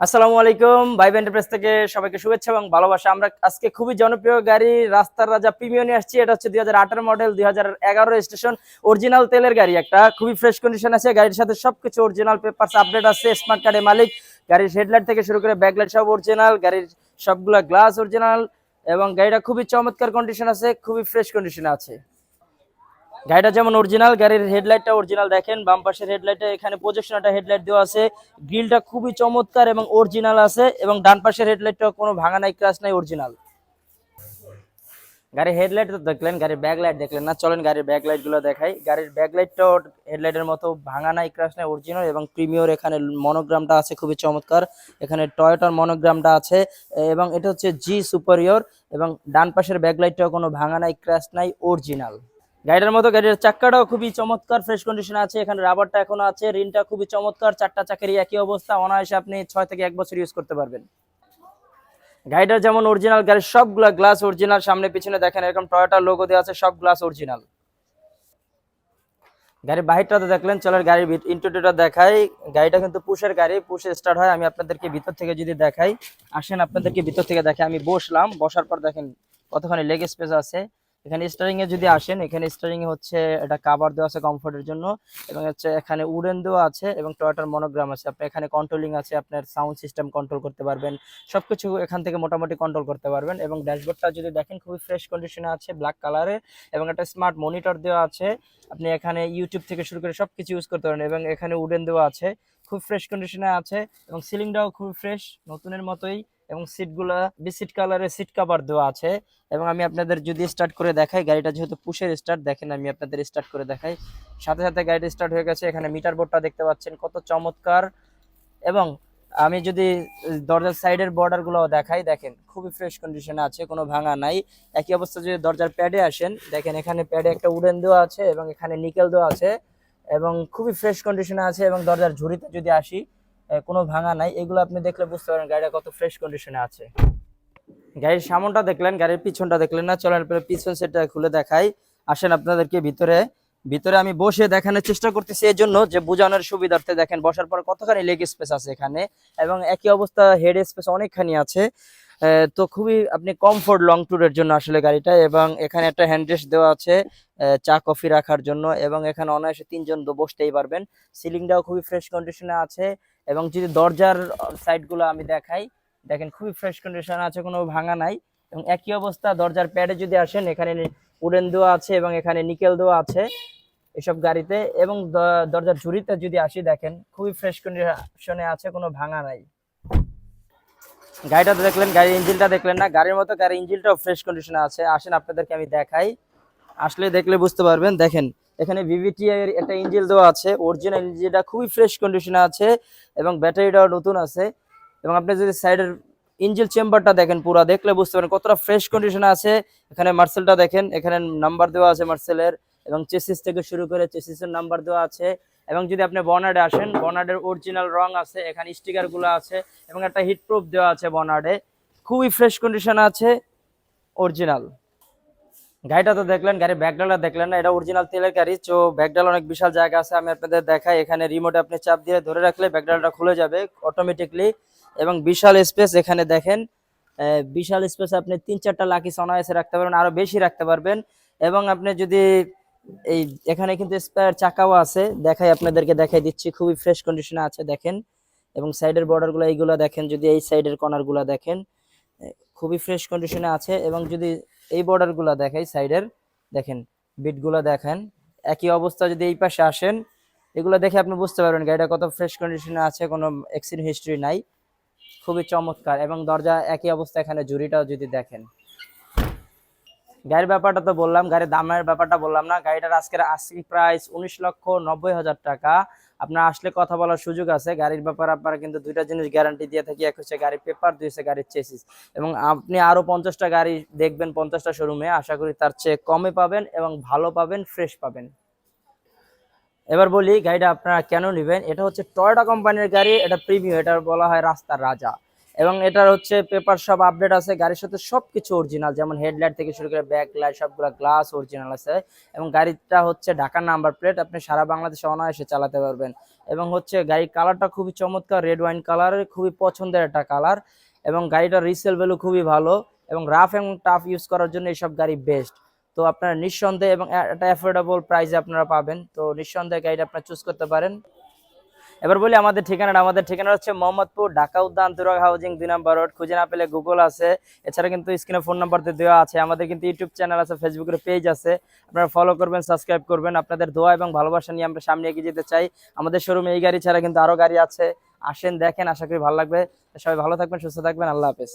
আসসালামু আলাইকুম vibe enterprise থেকে সবাইকে শুভেচ্ছা এবং ভালোবাসা। আমরা আজকে খুবই জনপ্রিয় গাড়ি রাস্তার রাজা প্রিমিয়াম নিয়ে আসছি। এটা হচ্ছে 2018 মডেল, 2011 রেজিস্ট্রেশন, অরিজিনাল তেলের গাড়ি। একটা খুবই ফ্রেশ কন্ডিশন আছে, গাড়ির সাথে সবকিছু অরিজিনাল পেপারস আপডেট আছে, স্মার্ট কার্ডের মালিক, গাড়ির হেডলাইট থেকে শুরু করে ব্যাকলাইট সব অরিজিনাল, গাড়ির সবগুলা গ্লাস অরিজিনাল এবং গাড়িটা খুবই চমৎকার কন্ডিশন আছে, খুবই ফ্রেশ কন্ডিশনে আছে। গাড়িটা যেমন অরিজিনাল, গাড়ির হেডলাইটটা অরিজিনাল। দেখেন বাম পাশের হেডলাইটে এখানে প্রজেকশন একটা হেডলাইট দেওয়া আছে, গ্রিলটা খুবই চমৎকার এবং অরিজিনাল আছে এবং ডান পাশের হেডলাইটটা কোনো ভাঙা নাই, ক্রাশ নাই, অরিজিনাল। গাড়ির হেডলাইট তো দেখলেন, গাড়ির ব্যাকলাইট দেখলেন না, চলেন গাড়ির ব্যাকলাইট গুলো দেখাই। গাড়ির ব্যাকলাইটটাও হেডলাইটের মতো ভাঙা নাই, ক্রাশ নাই, অরিজিনাল এবং প্রিমিয়র। এখানে মনোগ্রামটা আছে খুবই চমৎকার, এখানে টয়োটার মনোগ্রামটা আছে এবং এটা হচ্ছে জি সুপারিয়র। এবং ডান পাশের ব্যাকলাইটটাও কোনো ভাঙা নাই, ক্রাশ নাই, অরিজিনাল। গাড়িটার মতো গাড়ির চাক্কাটাও খুবই চমৎকার, ফ্রেশ কন্ডিশনে আছে। এখানে রাবারটা এখনো আছে, রিনটা খুবই চমৎকার, চারটা চাকারই একই অবস্থা, অনায়াসে আপনি 6 থেকে 1 বছর ইউজ করতে পারবেন। গাড়িটার যেমন অরিজিনাল, গাড়ির সবগুলা গ্লাস অরিজিনাল, সামনে পিছনে দেখেন এরকম টয়োটার লোগো দেওয়া আছে, সব গ্লাস অরিজিনাল। গাড়ির বাহিরটা তো দেখলেন, চলেন গাড়ির ইন্টেরিয়রটা দেখাই। গাড়িটা কিন্তু পুশের গাড়ি, পুশে স্টার্ট হয়। আমি আপনাদেরকে ভিতর থেকে যদি দেখাই, আসেন আপনাদেরকে ভিতর থেকে দেখাই। আমি বসলাম, বসার পর দেখেন কতখানি লেগ স্পেস আছে। এখানে স্টারিং এ যদি আসেন, এখানে স্টারিং এ হচ্ছে এটা কভার দেওয়া আছে কমফোর্টের জন্য এবং হচ্ছে এখানে উডেন দেওয়া আছে এবং টয়োটার মনোগ্রাম আছে। আপনি এখানে কন্ট্রোলিং আছে, আপনার সাউন্ড সিস্টেম কন্ট্রোল করতে পারবেন, সবকিছু এখান থেকে মোটামুটি কন্ট্রোল করতে পারবেন। এবং ড্যাশবোর্ডটা যদি দেখেন খুবই ফ্রেশ কন্ডিশনে আছে, ব্ল্যাক কালারে এবং একটা স্মার্ট মনিটর দেওয়া আছে। আপনি এখানে ইউটিউব থেকে শুরু করে সবকিছু ইউজ করতে পারেন এবং এখানে উডেন দেওয়া আছে, খুব ফ্রেশ কন্ডিশনে আছে এবং সিলিংটাও খুব ফ্রেশ, নতুনের মতোই। এবং সিটগুলা বিস্কিট কালারের সিট কভার দেওয়া আছে। এবং আমি আপনাদের যদি স্টার্ট করে দেখাই, গাড়িটা যেহেতু পুশের স্টার্ট, দেখেন আমি আপনাদের স্টার্ট করে দেখাই, সাথে সাথে গাড়িটা স্টার্ট হয়ে গেছে। এখানে মিটার বোর্ডটা দেখতে পাচ্ছেন কত চমৎকার। এবং আমি যদি দরজার সাইডের বর্ডার গুলো দেখাই, দেখেন খুবই ফ্রেশ কন্ডিশনে আছে, কোনো ভাঙা নাই। একই অবস্থা যদি দরজার প্যাডে আসেন, দেখেন এখানে প্যাডে একটা উডেন দেওয়া আছে এবং এখানে নিকেল দেওয়া আছে এবং খুবই ফ্রেশ কন্ডিশনে আছে। এবং দরজার ঝুড়িতে যদি আসি, কোনো ভাঙা নাই। এগুলো আপনি দেখলে বুঝতে পারেন গাড়িটা কত ফ্রেশ কন্ডিশনে আছে। গাড়ির সামনটা দেখলেন, গাড়ির পিছনটা দেখলেন না, চলেন পিছন সেটটা খুলে দেখাই। আসেন আপনাদেরকে ভিতরে। ভিতরে আমি বসে দেখানোর চেষ্টা করতেছি এই জন্য যে বোঝানোর সুবিধার্থে। দেখেন বসার পর কতখানি লেগ স্পেস আছে এখানে এবং একই অবস্থা হেড স্পেস অনেকখানি আছে। তো খুবই আপনি কমফোর্ট লং ট্যুরের জন্য আসলে গাড়িটা। এবং এখানে একটা হ্যান্ড রেস্ট দেওয়া আছে চা কফি রাখার জন্য এবং এখানে অনায়াসে 3 জন বসতেই পারবেন। সিলিংটাও খুবই ফ্রেশ কন্ডিশনে আছে। এবং যদি দরজার সাইডগুলো আমি দেখাই, দেখেন খুবই ফ্রেশ কন্ডিশন আছে, কোনো ভাঙা নাই। এবং একই অবস্থা দরজার প্যাডে যদি আসেন, এখানে উডেন দেওয়া আছে এবং এখানে নিকেল দেওয়া আছে এসব গাড়িতে। এবং দরজার ঝুড়িতে যদি আসি, দেখেন খুবই ফ্রেশ কন্ডিশনে আছে, কোনো ভাঙা নাই। গাড়িটা তো দেখলেন, গাড়ির ইঞ্জিনটা দেখলেন না, গাড়ির মতো গাড়ির ইঞ্জিনটাও ফ্রেশ কন্ডিশনে আছে। আসেন আপনাদেরকে আমি দেখাই, আসলে দেখলে বুঝতে পারবেন। দেখেন এখানে ভিভিটি এর একটা ইঞ্জিন দেওয়া আছে, অরিজিনাল ইঞ্জিনটা খুবই ফ্রেশ কন্ডিশনে আছে এবং ব্যাটারিটাও নতুন আছে। এবং আপনি যদি সাইডের ইঞ্জিন চেম্বারটা দেখেন, পুরো দেখলে বুঝতে পারেন কতটা ফ্রেশ কন্ডিশনে আছে। এখানে মার্সেলটা দেখেন, এখানে নাম্বার দেওয়া আছে মার্সেলের এবং চেসিস থেকে শুরু করে চেসিসের নাম্বার দেওয়া আছে। এবং যদি আপনি বনার্ডে আসেন, বনার্ডের অরিজিনাল রং আছে, এখানে স্টিকার গুলো আছে এবং একটা হিট প্রুফ দেওয়া আছে বনার্ডে, খুবই ফ্রেশ কন্ডিশন আছে, অরিজিনাল। গাড়িটা তো দেখলেন, গাড়ির ব্যাকডালটা দেখলেন না, এটা অরিজিনাল তেলের গাড়ি। তো ব্যাকডাল অনেক বিশাল জায়গা আছে, আমি আপনাদের দেখাই। এখানে রিমোটে আপনি চাপ দিয়ে ধরে রাখলে ব্যাকডালটা খুলে যাবে অটোমেটিকলি এবং বিশাল স্পেস এখানে দেখেন। বিশাল স্পেস, আপনি 3-4টা লাকি অনায়াসে রাখতে পারবেন, আরো বেশি রাখতে পারবেন। এবং আপনি যদি এই এখানে কিন্তু স্পেয়ার চাকাও আছে, দেখাই আপনাদেরকে, দেখাই দিচ্ছি, খুবই ফ্রেশ কন্ডিশনে আছে দেখেন। এবং সাইডের বর্ডার গুলো এইগুলো দেখেন, যদি এই সাইডের কর্নার গুলা দেখেন খুবই ফ্রেশ কন্ডিশনে আছে। এবং যদি এই বর্ডার গুলা দেখাই সাইডের, দেখেন বিট গুলা দেখেন, একই অবস্থা। যদি এই পাশে আসেন, এগুলো দেখে আপনি বুঝতে পারবেন গাড়িটা কত ফ্রেশ কন্ডিশনে আছে, কোনো অ্যাক্সিডেন্ট হিস্ট্রি নাই, খুবই চমৎকার। এবং দরজা একই অবস্থা, এখানে ঝুড়িটাও যদি দেখেন। গাড়ির ব্যাপারটা তো বললাম, গাড়ির দামের ব্যাপারটা বললাম না। গাড়িটার আজকের আস্কিং প্রাইস 19,90,000 টাকা। আপনার আসলে কথা বলার সুযোগ আছে। গাড়ির ব্যাপারে আপনারা কিন্তু দুইটা জিনিস গ্যারান্টি দিয়ে থাকি, এক হচ্ছে গাড়ির পেপার, দুই হচ্ছে গাড়ির চেসিস। এবং আপনি আরো 50টা গাড়ি দেখবেন 50টা শোরুমে, আশা করি তার চেয়ে কমে পাবেন এবং ভালো পাবেন, ফ্রেশ পাবেন। এবার বলি গাড়িটা আপনারা কেন নেবেন। এটা হচ্ছে টয়োটা কোম্পানির গাড়ি, এটা প্রিমিয়াম, এটা বলা হয় রাস্তার রাজা। এবং এটার হচ্ছে পেপার সব আপডেট আছে, গাড়ির সাথে সবকিছু অরিজিনাল, যেমন হেডলাইট থেকে শুরু করে ব্যাক লাইট সবগুলো গ্লাস অরিজিনাল আছে। এবং গাড়িটা হচ্ছে ঢাকার নাম্বার প্লেট, আপনি সারা বাংলাদেশে অনায়াসে চালাতে পারবেন। এবং হচ্ছে গাড়ির কালারটা খুবই চমৎকার, রেড ওয়াইন কালার, খুবই পছন্দের একটা কালার। এবং গাড়িটার রিসেল ভ্যালু খুবই ভালো, এবং রাফ এবং টাফ ইউজ করার জন্য এইসব গাড়ি বেস্ট। তো আপনারা নিঃসন্দেহে এবং একটা অ্যাফোর্ডেবল প্রাইসে আপনারা পাবেন, তো নিঃসন্দেহে গাড়িটা আপনারা চুজ করতে পারেন। এবার বলি আমাদের ঠিকানাটা। আমাদের ঠিকানা হচ্ছে মোহাম্মদপুর, ঢাকা উদ্যান, তুরাগ হাউজিং 2 নম্বর রোড। খুঁজে না পেলে গুগল আছে, এছাড়া কিন্তু স্ক্রিনে ফোন নাম্বার দেওয়া আছে। আমাদের কিন্তু ইউটিউব চ্যানেল আছে, ফেসবুকের পেজ আছে, আপনারা ফলো করবেন, সাবস্ক্রাইব করবেন। আপনাদের দোয়া এবং ভালোবাসা নিয়ে আমরা সামনে এগিয়ে যেতে চাই। আমাদের শোরুমে এই গাড়ি ছাড়া কিন্তু আরো গাড়ি আছে, আসেন দেখেন, আশা করি ভালো লাগবে। সবাই ভালো থাকবেন, সুস্থ থাকবেন, আল্লাহ হাফেজ।